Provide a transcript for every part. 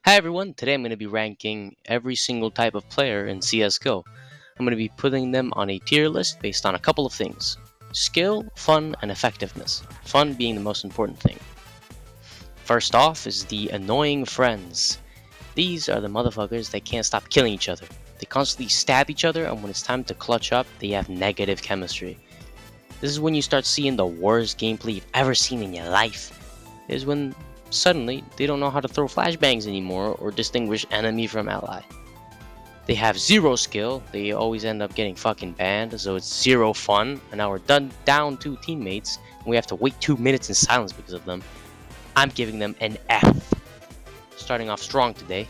Hi everyone, today I'm going to be ranking every single type of player in CSGO. I'm going to be putting them on a tier list based on a couple of things. Skill, fun, and effectiveness. Fun being the most important thing. First off is the annoying friends. These are the motherfuckers that can't stop killing each other. They constantly stab each other, and when it's time to clutch up, they have negative chemistry. This is when you start seeing the worst gameplay you've ever seen in your life. Is when suddenly they don't know how to throw flashbangs anymore or distinguish enemy from ally. They have zero skill, they always end up getting fucking banned, so it's zero fun, and now we're down 2 teammates, and we have to wait 2 minutes in silence because of them. I'm giving them an F. Starting off strong today.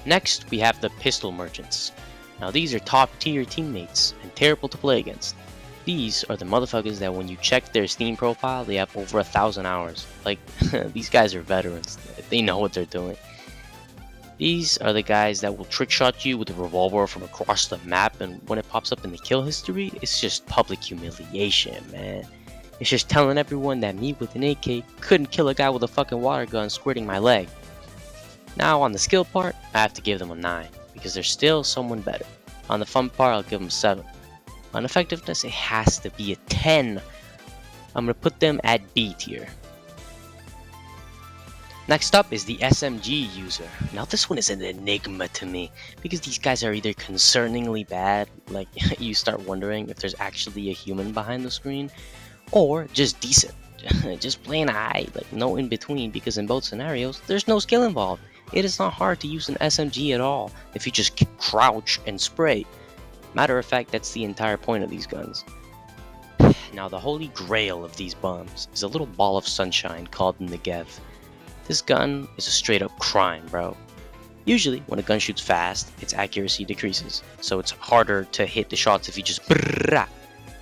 Next, we have the pistol merchants. Now these are top tier teammates, and terrible to play against. These are the motherfuckers that when you check their Steam profile, they have over 1,000 hours. Like, these guys are veterans. They know what they're doing. These are the guys that will trick shot you with a revolver from across the map, and when it pops up in the kill history, it's just public humiliation, man. It's just telling everyone that me with an AK couldn't kill a guy with a fucking water gun squirting my leg. Now, on the skill part, I have to give them a 9, because there's still someone better. On the fun part, I'll give them a 7. On effectiveness, it has to be a 10. I'm going to put them at B tier. Next up is the SMG user. Now this one is an enigma to me, because these guys are either concerningly bad, like you start wondering if there's actually a human behind the screen, or just decent, just plain high, like no in between, because in both scenarios, there's no skill involved. It is not hard to use an SMG at all if you just crouch and spray. Matter of fact, that's the entire point of these guns. Now, the holy grail of these bombs is a little ball of sunshine called Negev. This gun is a straight up crime, bro. Usually, when a gun shoots fast, its accuracy decreases, so it's harder to hit the shots if you just brrrrah.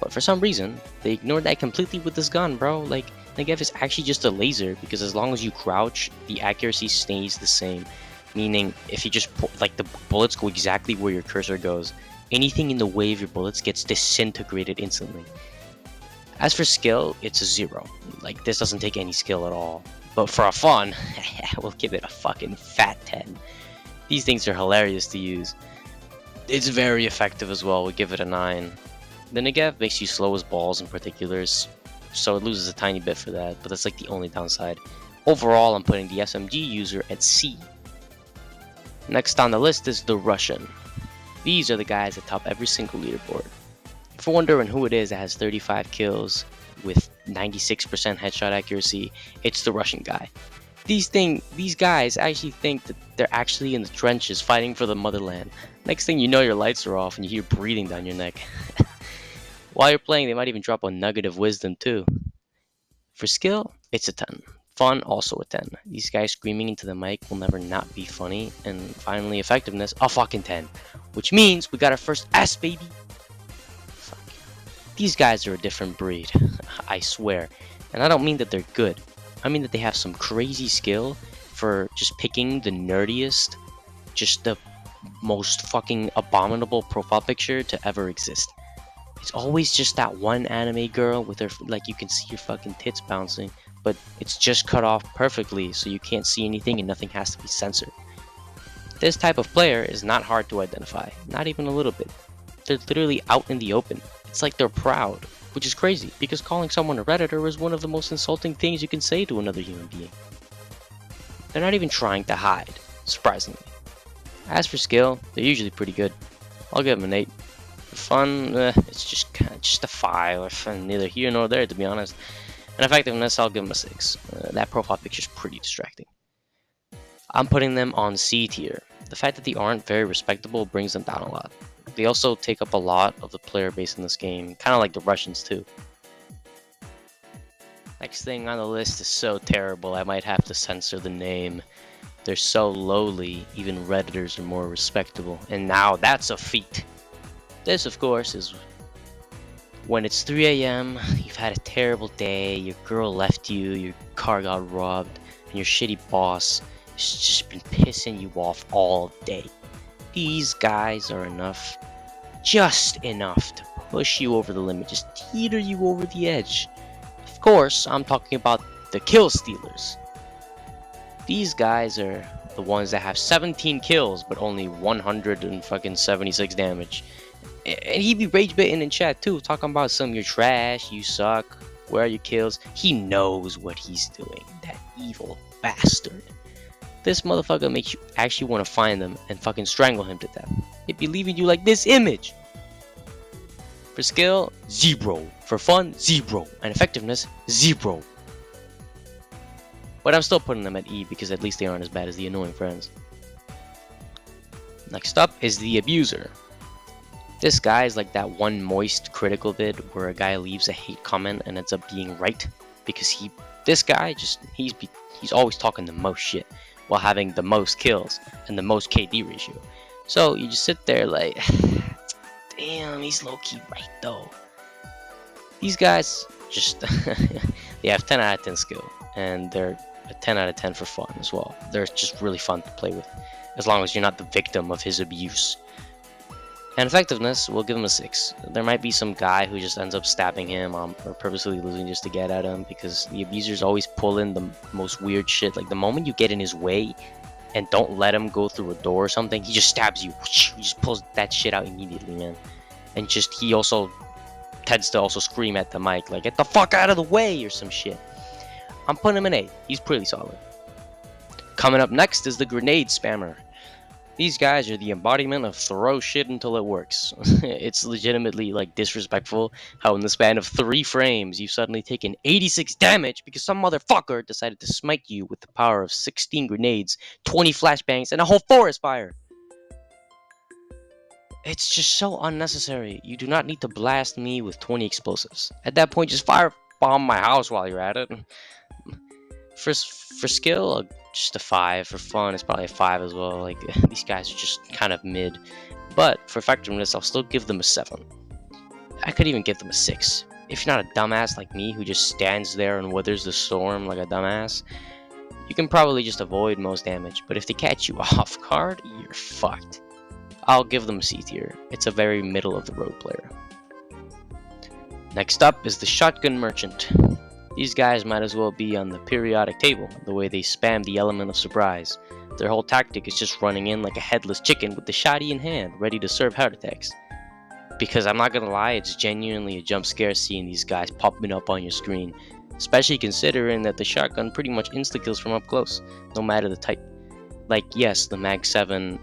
But for some reason, they ignored that completely with this gun, bro. Like, Negev is actually just a laser, because as long as you crouch, the accuracy stays the same. Meaning, if you just, like, the bullets go exactly where your cursor goes, anything in the way of your bullets gets disintegrated instantly. As for skill, it's a 0. Like, this doesn't take any skill at all. But for a fun, we'll give it a fucking fat 10. These things are hilarious to use. It's very effective as well, we'll give it a 9. The Negev makes you slow as balls in particulars, so it loses a tiny bit for that, but that's like the only downside. Overall, I'm putting the SMG user at C. Next on the list is the Russian. These are the guys that top every single leaderboard. If you're wondering who it is that has 35 kills with 96% headshot accuracy, it's the Russian guy. These guys actually think that they're actually in the trenches fighting for the motherland. Next thing you know, your lights are off and you hear breathing down your neck. While you're playing, they might even drop a nugget of wisdom too. For skill, it's a 10. Fun, also a 10. These guys screaming into the mic will never not be funny. And finally, effectiveness, a fucking 10. Which means we got our first S, baby. Fuck. These guys are a different breed, I swear. And I don't mean that they're good. I mean that they have some crazy skill for just picking the nerdiest, just the most fucking abominable profile picture to ever exist. It's always just that one anime girl with her, like, you can see her fucking tits bouncing, but it's just cut off perfectly so you can't see anything and nothing has to be censored. This type of player is not hard to identify, not even a little bit. They're literally out in the open. It's like they're proud, which is crazy, because calling someone a redditor is one of the most insulting things you can say to another human being. They're not even trying to hide, surprisingly. As for skill, they're usually pretty good. I'll give them an 8. For fun, it's just a 5, and neither here nor there, to be honest. And effectiveness, I'll give them a 6. That profile picture is pretty distracting. I'm putting them on C tier. The fact that they aren't very respectable brings them down a lot. They also take up a lot of the player base in this game, kind of like the Russians too. Next thing on the list is so terrible I might have to censor the name. They're so lowly, even Redditors are more respectable. And now that's a feat. This, of course, is when it's 3 AM, you've had a terrible day, your girl left you, your car got robbed, and your shitty boss has just been pissing you off all day. These guys are enough, just enough to push you over the limit, just teeter you over the edge. Of course, I'm talking about the kill stealers. These guys are the ones that have 17 kills but only 176 damage. And he be rage baiting in chat too, talking about some you're trash, you suck, where are your kills? He knows what he's doing, that evil bastard. This motherfucker makes you actually want to find him and fucking strangle him to death. He'd be leaving you like this image. For skill, 0. For fun, 0. And effectiveness, 0. But I'm still putting them at E because at least they aren't as bad as the annoying friends. Next up is the Abuser. This guy is like that one moist critical vid where a guy leaves a hate comment and ends up being right because he's always talking the most shit while having the most kills and the most KD ratio. So you just sit there like, damn, he's low-key right though. These guys just they have 10 out of 10 skill and they're a 10 out of 10 for fun as well. They're just really fun to play with as long as you're not the victim of his abuse. And effectiveness, we'll give him a 6. There might be some guy who just ends up stabbing him or purposely losing just to get at him because the abusers always pull in the most weird shit. Like the moment you get in his way and don't let him go through a door or something, he just stabs you. He just pulls that shit out immediately, man. And he also tends to also scream at the mic like, get the fuck out of the way or some shit. I'm putting him an 8. He's pretty solid. Coming up next is the Grenade Spammer. These guys are the embodiment of throw shit until it works. It's legitimately like disrespectful how in the span of 3 frames you've suddenly taken 86 damage because some motherfucker decided to smite you with the power of 16 grenades, 20 flashbangs, and a whole forest fire. It's just so unnecessary. You do not need to blast me with 20 explosives. At that point, just firebomb my house while you're at it. For skill, just a 5. For fun, it's probably a 5 as well. Like, these guys are just kind of mid. But for effectiveness, I'll still give them a 7. I could even give them a 6. If you're not a dumbass like me who just stands there and withers the storm like a dumbass, you can probably just avoid most damage. But if they catch you off guard, you're fucked. I'll give them a C tier. It's a very middle of the road player. Next up is the Shotgun Merchant. These guys might as well be on the periodic table, the way they spam the element of surprise. Their whole tactic is just running in like a headless chicken with the shotty in hand, ready to serve heart attacks. Because I'm not gonna lie, it's genuinely a jump scare seeing these guys popping up on your screen, especially considering that the shotgun pretty much insta-kills from up close, no matter the type. Like, yes, the Mag 7,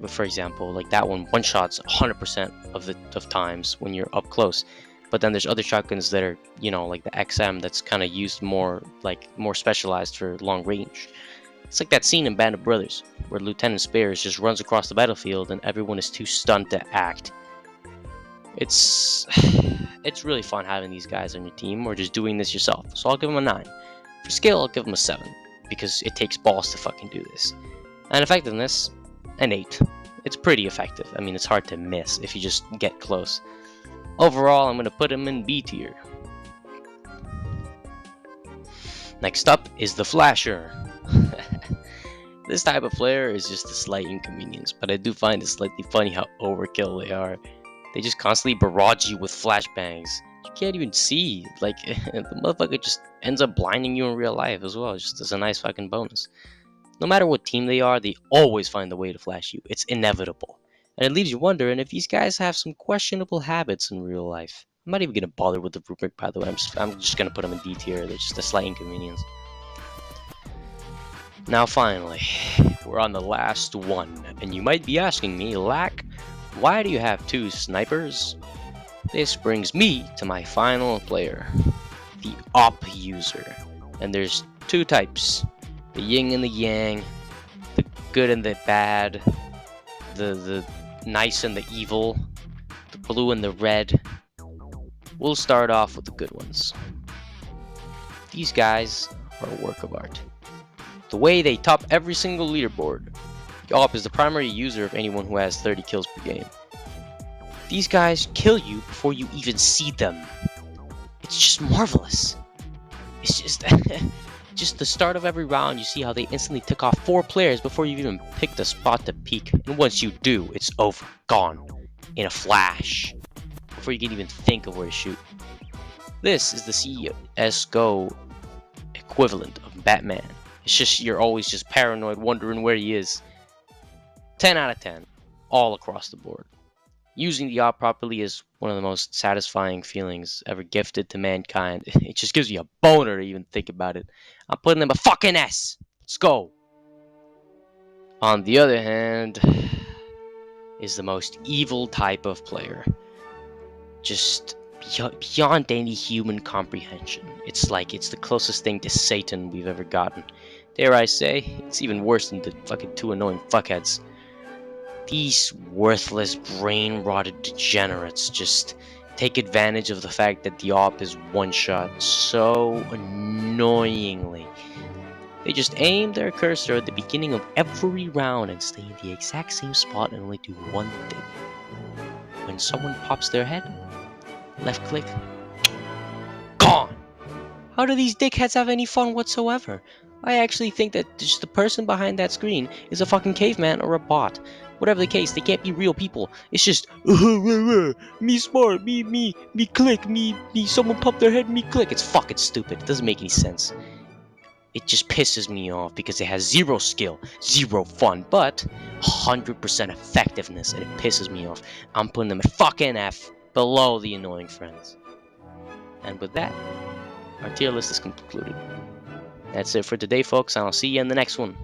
for example, like that one-shots 100% of times when you're up close. But then there's other shotguns that are, you know, like the XM that's kind of used more specialized for long range. It's like that scene in Band of Brothers where Lieutenant Spears just runs across the battlefield and everyone is too stunned to act. It's really fun having these guys on your team or just doing this yourself. So I'll give them a 9. For skill, I'll give them a 7 because it takes balls to fucking do this. And effectiveness, an 8. It's pretty effective. I mean, it's hard to miss if you just get close. Overall, I'm going to put him in B tier. Next up is the Flasher. This type of player is just a slight inconvenience, but I do find it slightly funny how overkill they are. They just constantly barrage you with flashbangs. You can't even see. Like, the motherfucker just ends up blinding you in real life as well, just as a nice fucking bonus. No matter what team they are, they always find a way to flash you. It's inevitable. And it leaves you wondering if these guys have some questionable habits in real life. I'm not even going to bother with the rubric, by the way. I'm just going to put them in D tier. They're just a slight inconvenience. Now finally, we're on the last one. And you might be asking me, Lack, why do you have 2 snipers? This brings me to my final player, the Op User. And there's 2 types. The yin and the yang, the good and the bad, the nice and the evil, the blue and the red. We'll start off with the good ones. These guys are a work of art. The way they top every single leaderboard. Op is the primary user of anyone who has 30 kills per game. These guys kill you before you even see them. It's just marvelous. It's just just the start of every round, you see how they instantly tick off 4 players before you even pick the spot to peek. And once you do, it's over, gone, in a flash, before you can even think of where to shoot. This is the CSGO equivalent of Batman. It's just you're always just paranoid, wondering where he is. 10 out of 10, all across the board. Using the op properly is one of the most satisfying feelings ever gifted to mankind. It just gives you a boner to even think about it. I'm putting them a fucking S. Let's go. On the other hand, is the most evil type of player. Just beyond any human comprehension. It's like it's the closest thing to Satan we've ever gotten. Dare I say, it's even worse than the fucking two annoying fuckheads. These worthless, brain-rotted degenerates just take advantage of the fact that the op is one-shot so annoyingly. They just aim their cursor at the beginning of every round and stay in the exact same spot and only do one thing. When someone pops their head, left click, gone! How do these dickheads have any fun whatsoever? I actually think that just the person behind that screen is a fucking caveman or a bot. Whatever the case, they can't be real people. It's just, me smart, me click, me, someone pop their head, me click. It's fucking stupid. It doesn't make any sense. It just pisses me off because it has zero skill, zero fun, but 100% effectiveness, and it pisses me off. I'm putting them a fucking F below the annoying friends. And with that, our tier list is concluded. That's it for today, folks, and I'll see you in the next one.